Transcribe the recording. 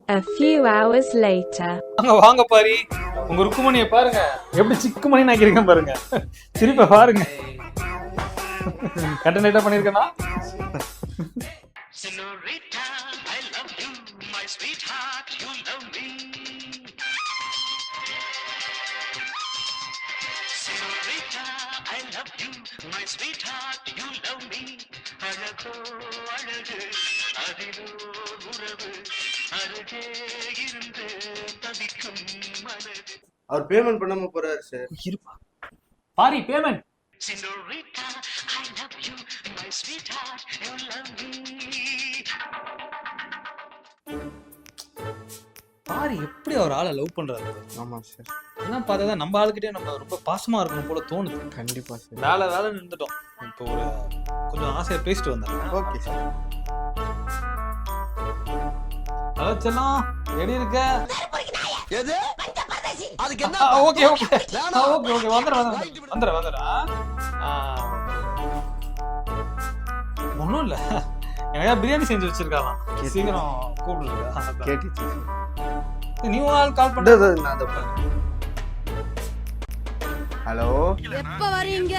A few hours later. வாங்க பாரி, உங்க ருக்குமணியை பாருங்க, எப்படி சிக்குமணி நாக்கிருக்கேன் பாருங்க. சிரிப்பை பாருங்க. கட்ட நைட்டா பண்ணிருக்கேனா? Senorita, I love you, my sweetheart, you love me. Senorita, I love you, my sweetheart, you love me. அழகோ அழகு, அதிலோ உறவு, அருகே இருந்து தவிக்கும் மனது. அவர் பேமெண்ட் பண்ணாம போறாரு சார். இருப்பா Pari, payment. Senorita, I love you, my sweetheart, you love me. Pari எப்படி அவர் ஆளை லவ் பண்றாரு. ஆமா சார். எல்லாம் பார்த்தா நம்ம ஆளுக்கிட்டே நம்ம ரொம்ப பாசமா இருக்கணும் போல தோணுது. கண்டிப்பா சார். வேலை நின்றுட்டோம். இப்போ ஒரு கொஞ்சம் ஆசையா பேசிட்டு வந்தேன். Okay sir. ஹலோ செல்லம், எப்படி இருக்க? எது அதுக்கு என்ன? ஓகே வந்துடுறேன். ஒன்றும் இல்லை, எனக்கு பிரியாணி செஞ்சு வச்சிருக்காங்க, சீக்கிரம் கூப்பிடுங்க. கேட்டுச்சு. நீ ஆள் கால் பண்ண. ஹலோ, எப்ப வரீங்க?